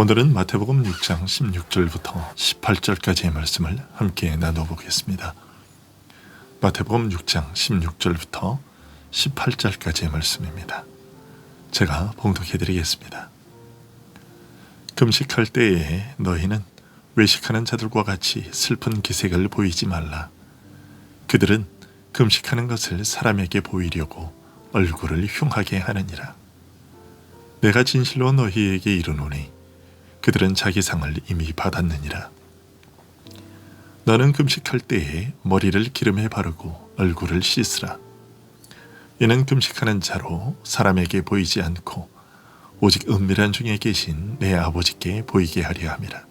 오늘은 마태복음 6장 16절부터 18절까지의 말씀을 함께 나눠보겠습니다. 마태복음 6장 16절부터 18절까지의 말씀입니다. 제가 봉독해드리겠습니다. 금식할 때에 너희는 외식하는 자들과 같이 슬픈 기색을 보이지 말라. 그들은 금식하는 것을 사람에게 보이려고 얼굴을 흉하게 하느니라. 내가 진실로 너희에게 이르노니 그들은 자기 상을 이미 받았느니라. 너는 금식할 때에 머리를 기름에 바르고 얼굴을 씻으라. 이는 금식하는 자로 사람에게 보이지 않고 오직 은밀한 중에 계신 내 아버지께 보이게 하려 함이라.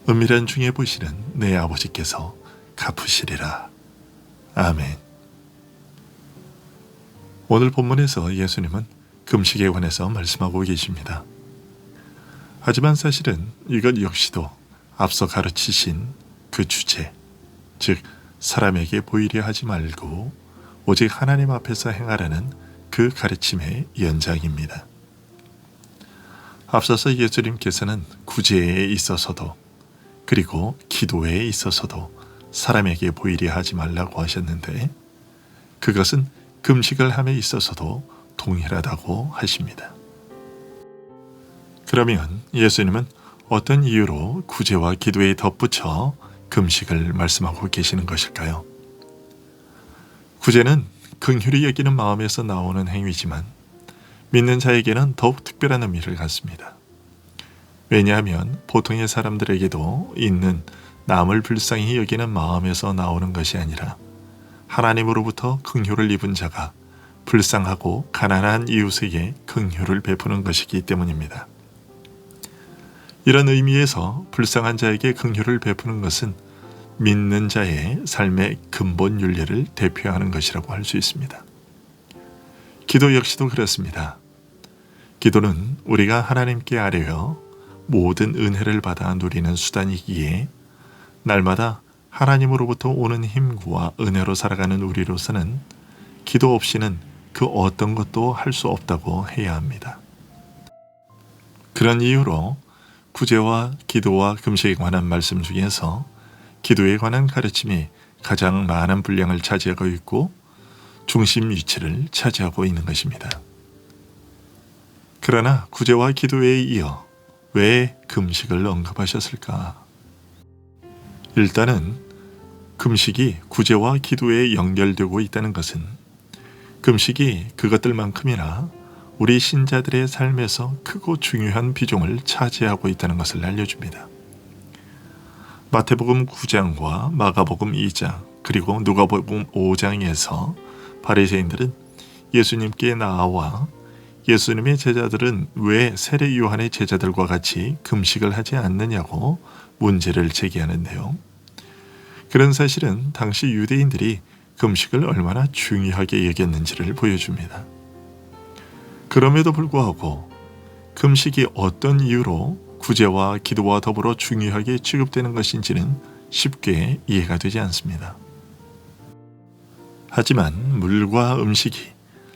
은밀한 중에 보시는 내 아버지께서 갚으시리라. 아멘. 오늘 본문에서 예수님은 금식에 관해서 말씀하고 계십니다. 하지만 사실은 이것 역시도 앞서 가르치신 그 주제, 즉 사람에게 보이려 하지 말고 오직 하나님 앞에서 행하라는 그 가르침의 연장입니다. 앞서서 예수님께서는 구제에 있어서도 그리고 기도에 있어서도 사람에게 보이려 하지 말라고 하셨는데 그것은 금식을 함에 있어서도 동일하다고 하십니다. 그러면 예수님은 어떤 이유로 구제와 기도에 덧붙여 금식을 말씀하고 계시는 것일까요? 구제는 긍휼히 여기는 마음에서 나오는 행위지만 믿는 자에게는 더욱 특별한 의미를 갖습니다. 왜냐하면 보통의 사람들에게도 있는 남을 불쌍히 여기는 마음에서 나오는 것이 아니라 하나님으로부터 긍휼을 입은 자가 불쌍하고 가난한 이웃에게 긍휼을 베푸는 것이기 때문입니다. 이런 의미에서 불쌍한 자에게 긍휼을 베푸는 것은 믿는 자의 삶의 근본 윤리를 대표하는 것이라고 할 수 있습니다. 기도 역시도 그렇습니다. 기도는 우리가 하나님께 아뢰어 모든 은혜를 받아 누리는 수단이기에 날마다 하나님으로부터 오는 힘과 은혜로 살아가는 우리로서는 기도 없이는 그 어떤 것도 할 수 없다고 해야 합니다. 그런 이유로 구제와 기도와 금식에 관한 말씀 중에서 기도에 관한 가르침이 가장 많은 분량을 차지하고 있고 중심 위치를 차지하고 있는 것입니다. 그러나 구제와 기도에 이어 왜 금식을 언급하셨을까? 일단은 금식이 구제와 기도에 연결되고 있다는 것은 금식이 그것들만큼이나 우리 신자들의 삶에서 크고 중요한 비중을 차지하고 있다는 것을 알려줍니다. 마태복음 9장과 마가복음 2장 그리고 누가복음 5장에서 바리새인들은 예수님께 나와 예수님의 제자들은 왜 세례 요한의 제자들과 같이 금식을 하지 않느냐고 문제를 제기하는데요. 그런 사실은 당시 유대인들이 금식을 얼마나 중요하게 여겼는지를 보여줍니다. 그럼에도 불구하고 금식이 어떤 이유로 구제와 기도와 더불어 중요하게 취급되는 것인지는 쉽게 이해가 되지 않습니다. 하지만 물과 음식이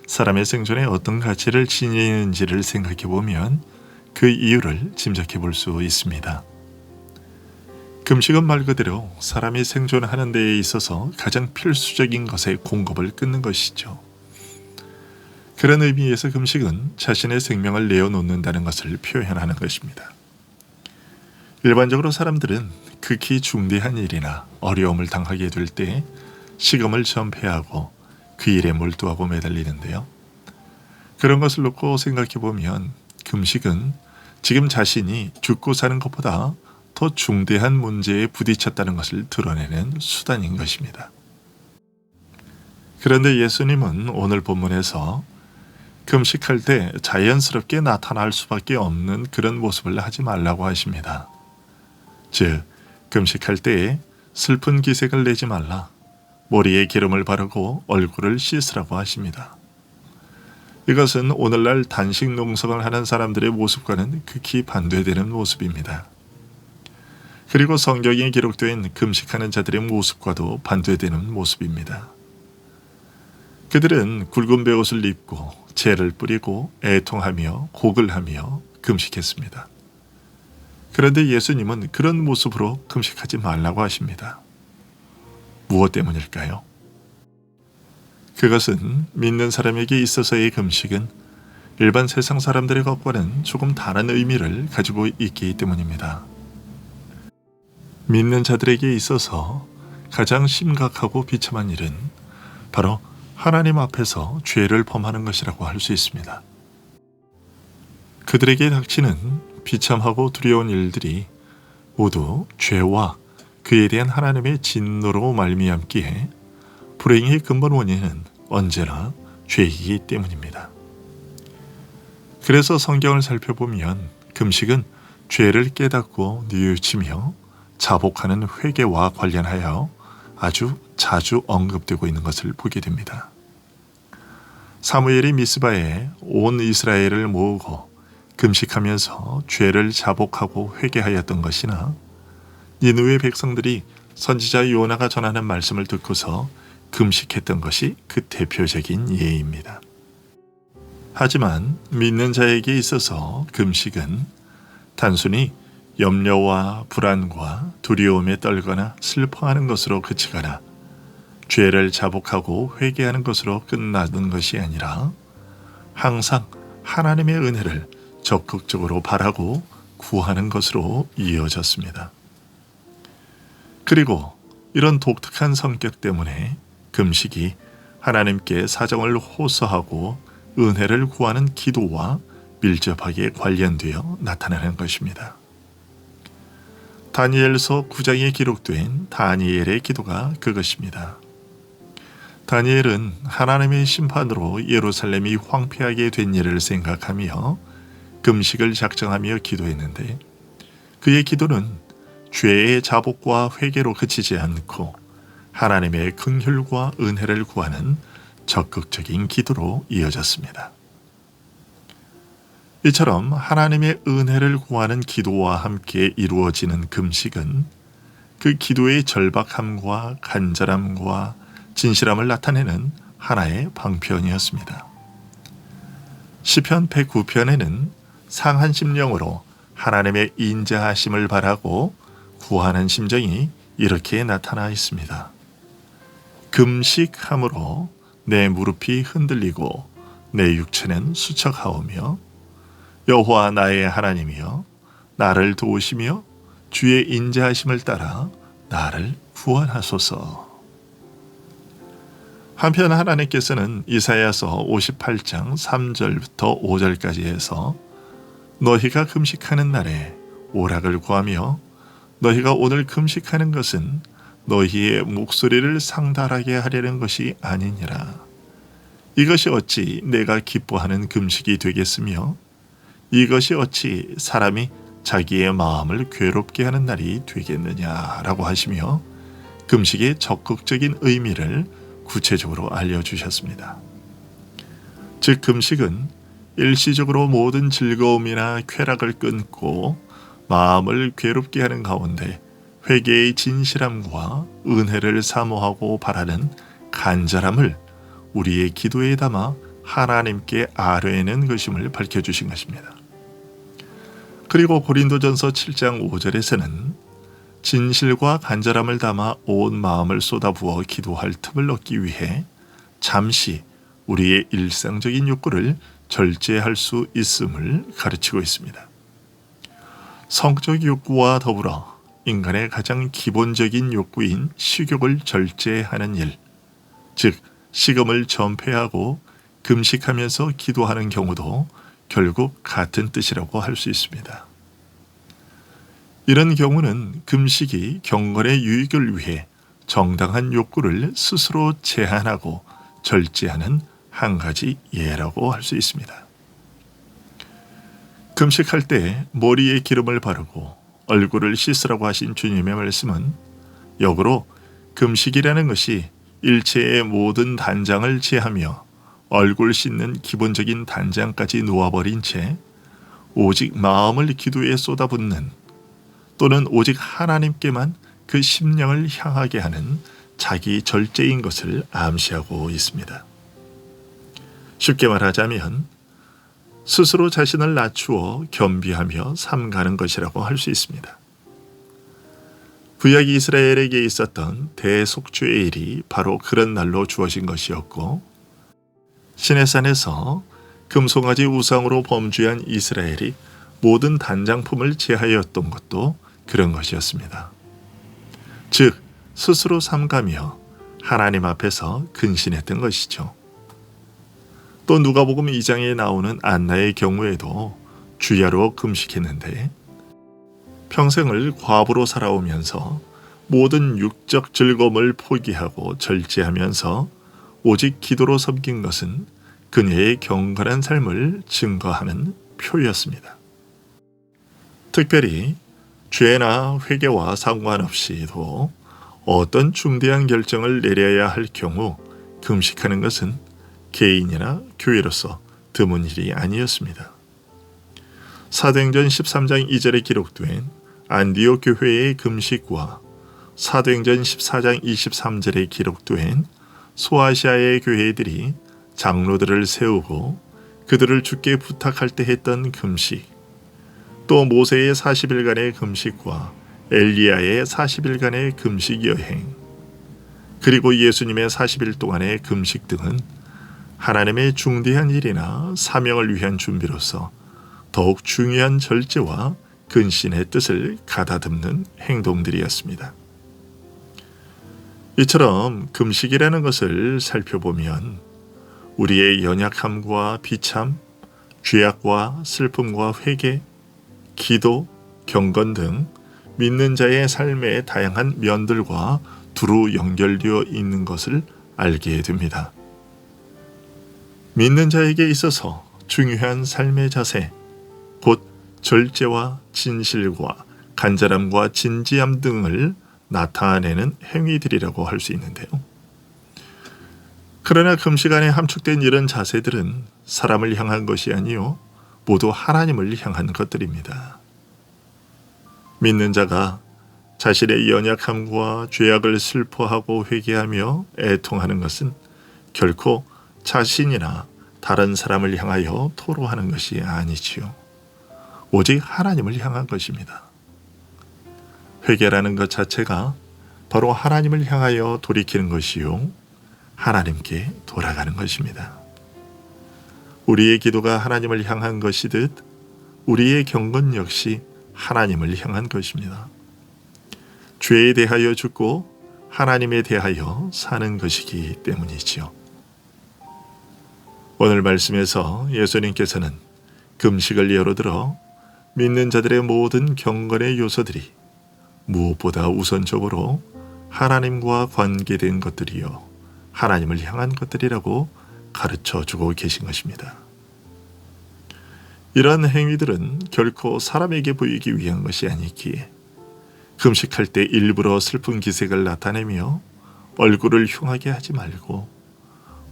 사람의 생존에 어떤 가치를 지니는지를 생각해 보면 그 이유를 짐작해 볼 수 있습니다. 금식은 말 그대로 사람이 생존하는 데에 있어서 가장 필수적인 것의 공급을 끊는 것이죠. 그런 의미에서 금식은 자신의 생명을 내어놓는다는 것을 표현하는 것입니다. 일반적으로 사람들은 극히 중대한 일이나 어려움을 당하게 될 때 식음을 전폐하고 그 일에 몰두하고 매달리는데요. 그런 것을 놓고 생각해 보면 금식은 지금 자신이 죽고 사는 것보다 더 중대한 문제에 부딪혔다는 것을 드러내는 수단인 것입니다. 그런데 예수님은 오늘 본문에서 금식할 때 자연스럽게 나타날 수밖에 없는 그런 모습을 하지 말라고 하십니다. 즉, 금식할 때에 슬픈 기색을 내지 말라, 머리에 기름을 바르고 얼굴을 씻으라고 하십니다. 이것은 오늘날 단식 농성을 하는 사람들의 모습과는 극히 반대되는 모습입니다. 그리고 성경에 기록된 금식하는 자들의 모습과도 반대되는 모습입니다. 그들은 굵은 베옷을 입고 재를 뿌리고 애통하며 곡을 하며 금식했습니다. 그런데 예수님은 그런 모습으로 금식하지 말라고 하십니다. 무엇 때문일까요? 그것은 믿는 사람에게 있어서의 금식은 일반 세상 사람들의 것과는 조금 다른 의미를 가지고 있기 때문입니다. 믿는 자들에게 있어서 가장 심각하고 비참한 일은 바로 하나님 앞에서 죄를 범하는 것이라고 할 수 있습니다. 그들에게 닥치는 비참하고 두려운 일들이 모두 죄와 그에 대한 하나님의 진노로 말미암기에 불행의 근본 원인은 언제나 죄이기 때문입니다. 그래서 성경을 살펴보면 금식은 죄를 깨닫고 뉘우치며 자복하는 회개와 관련하여 아주 자주 언급되고 있는 것을 보게 됩니다. 사무엘이 미스바에 온 이스라엘을 모으고 금식하면서 죄를 자복하고 회개하였던 것이나 니느웨 백성들이 선지자 요나가 전하는 말씀을 듣고서 금식했던 것이 그 대표적인 예입니다. 하지만 믿는 자에게 있어서 금식은 단순히 염려와 불안과 두려움에 떨거나 슬퍼하는 것으로 그치거나 죄를 자복하고 회개하는 것으로 끝나는 것이 아니라 항상 하나님의 은혜를 적극적으로 바라고 구하는 것으로 이어졌습니다. 그리고 이런 독특한 성격 때문에 금식이 하나님께 사정을 호소하고 은혜를 구하는 기도와 밀접하게 관련되어 나타나는 것입니다. 다니엘서 9장에 기록된 다니엘의 기도가 그것입니다. 다니엘은 하나님의 심판으로 예루살렘이 황폐하게 된 일을 생각하며 금식을 작정하며 기도했는데 그의 기도는 죄의 자복과 회개로 그치지 않고 하나님의 긍휼과 은혜를 구하는 적극적인 기도로 이어졌습니다. 이처럼 하나님의 은혜를 구하는 기도와 함께 이루어지는 금식은 그 기도의 절박함과 간절함과 진실함을 나타내는 하나의 방편이었습니다. 시편 109편에는 상한 심령으로 하나님의 인자하심을 바라고 구하는 심정이 이렇게 나타나 있습니다. 금식함으로 내 무릎이 흔들리고 내 육체는 수척하오며 여호와 나의 하나님이여 나를 도우시며 주의 인자하심을 따라 나를 구원하소서. 한편 하나님께서는 이사야서 58장 3절부터 5절까지 해서 너희가 금식하는 날에 오락을 구하며 너희가 오늘 금식하는 것은 너희의 목소리를 상달하게 하려는 것이 아니니라. 이것이 어찌 내가 기뻐하는 금식이 되겠으며 이것이 어찌 사람이 자기의 마음을 괴롭게 하는 날이 되겠느냐라고 하시며 금식의 적극적인 의미를 구체적으로 알려주셨습니다. 즉 금식은 일시적으로 모든 즐거움이나 쾌락을 끊고 마음을 괴롭게 하는 가운데 회개의 진실함과 은혜를 사모하고 바라는 간절함을 우리의 기도에 담아 하나님께 아뢰는 것임을 밝혀주신 것입니다. 그리고 고린도전서 7장 5절에서는 진실과 간절함을 담아 온 마음을 쏟아부어 기도할 틈을 얻기 위해 잠시 우리의 일상적인 욕구를 절제할 수 있음을 가르치고 있습니다. 성적 욕구와 더불어 인간의 가장 기본적인 욕구인 식욕을 절제하는 일, 즉 식음을 전폐하고 금식하면서 기도하는 경우도 결국 같은 뜻이라고 할 수 있습니다. 이런 경우는 금식이 경건의 유익을 위해 정당한 욕구를 스스로 제한하고 절제하는 한 가지 예라고 할 수 있습니다. 금식할 때 머리에 기름을 바르고 얼굴을 씻으라고 하신 주님의 말씀은 역으로 금식이라는 것이 일체의 모든 단장을 제하며 얼굴 씻는 기본적인 단장까지 놓아버린 채 오직 마음을 기도에 쏟아붓는 또는 오직 하나님께만 그 심령을 향하게 하는 자기 절제인 것을 암시하고 있습니다. 쉽게 말하자면 스스로 자신을 낮추어 겸비하며 삼가는 것이라고 할 수 있습니다. 구약 이스라엘에게 있었던 대속죄의 일이 바로 그런 날로 주어진 것이었고, 시내산에서 금송아지 우상으로 범죄한 이스라엘이 모든 단장품을 제하였던 것도 그런 것이었습니다. 즉 스스로 삼가며 하나님 앞에서 근신했던 것이죠. 또 누가복음 2장에 나오는 안나의 경우에도 주야로 금식했는데, 평생을 과부로 살아오면서 모든 육적 즐거움을 포기하고 절제하면서 오직 기도로 섬긴 것은 그녀의 경건한 삶을 증거하는 표였습니다. 특별히 죄나 회개와 상관없이도 어떤 중대한 결정을 내려야 할 경우 금식하는 것은 개인이나 교회로서 드문 일이 아니었습니다. 사도행전 13장 2절에 기록된 안디옥 교회의 금식과 사도행전 14장 23절에 기록된 소아시아의 교회들이 장로들을 세우고 그들을 주께 부탁할 때 했던 금식, 또 모세의 40일간의 금식과 엘리야의 40일간의 금식 여행, 그리고 예수님의 40일 동안의 금식 등은 하나님의 중대한 일이나 사명을 위한 준비로서 더욱 중요한 절제와 근신의 뜻을 가다듬는 행동들이었습니다. 이처럼 금식이라는 것을 살펴보면 우리의 연약함과 비참, 죄악과 슬픔과 회개, 기도, 경건 등 믿는 자의 삶의 다양한 면들과 두루 연결되어 있는 것을 알게 됩니다. 믿는 자에게 있어서 중요한 삶의 자세, 곧 절제와 진실과 간절함과 진지함 등을 나타내는 행위들이라고 할 수 있는데요. 그러나 금식 안에 함축된 이런 자세들은 사람을 향한 것이 아니요 모두 하나님을 향한 것들입니다. 믿는 자가 자신의 연약함과 죄악을 슬퍼하고 회개하며 애통하는 것은 결코 자신이나 다른 사람을 향하여 토로하는 것이 아니지요. 오직 하나님을 향한 것입니다. 회개라는 것 자체가 바로 하나님을 향하여 돌이키는 것이요 하나님께 돌아가는 것입니다. 우리의 기도가 하나님을 향한 것이듯 우리의 경건 역시 하나님을 향한 것입니다. 죄에 대하여 죽고 하나님에 대하여 사는 것이기 때문이지요. 오늘 말씀에서 예수님께서는 금식을 예로 들어 믿는 자들의 모든 경건의 요소들이 무엇보다 우선적으로 하나님과 관계된 것들이요 하나님을 향한 것들이라고 가르쳐 주고 계신 것입니다. 이러한 행위들은 결코 사람에게 보이기 위한 것이 아니기에 금식할 때 일부러 슬픈 기색을 나타내며 얼굴을 흉하게 하지 말고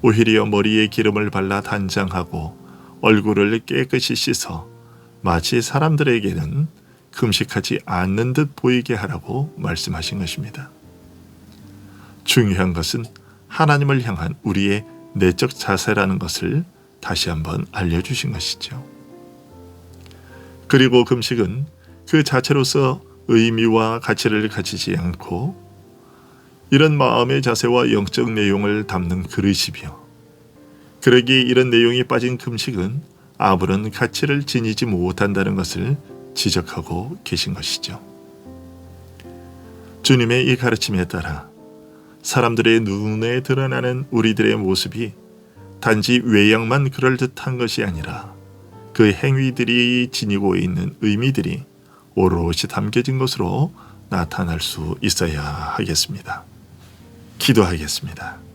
오히려 머리에 기름을 발라 단장하고 얼굴을 깨끗이 씻어 마치 사람들에게는 금식하지 않는 듯 보이게 하라고 말씀하신 것입니다. 중요한 것은 하나님을 향한 우리의 내적 자세라는 것을 다시 한번 알려주신 것이죠. 그리고 금식은 그 자체로서 의미와 가치를 가지지 않고 이런 마음의 자세와 영적 내용을 담는 그릇이며, 그러기에 이런 내용이 빠진 금식은 아무런 가치를 지니지 못한다는 것을 지적하고 계신 것이죠. 주님의 이 가르침에 따라 사람들의 눈에 드러나는 우리들의 모습이 단지 외양만 그럴듯한 것이 아니라 그 행위들이 지니고 있는 의미들이 오롯이 담겨진 것으로 나타날 수 있어야 하겠습니다. 기도하겠습니다.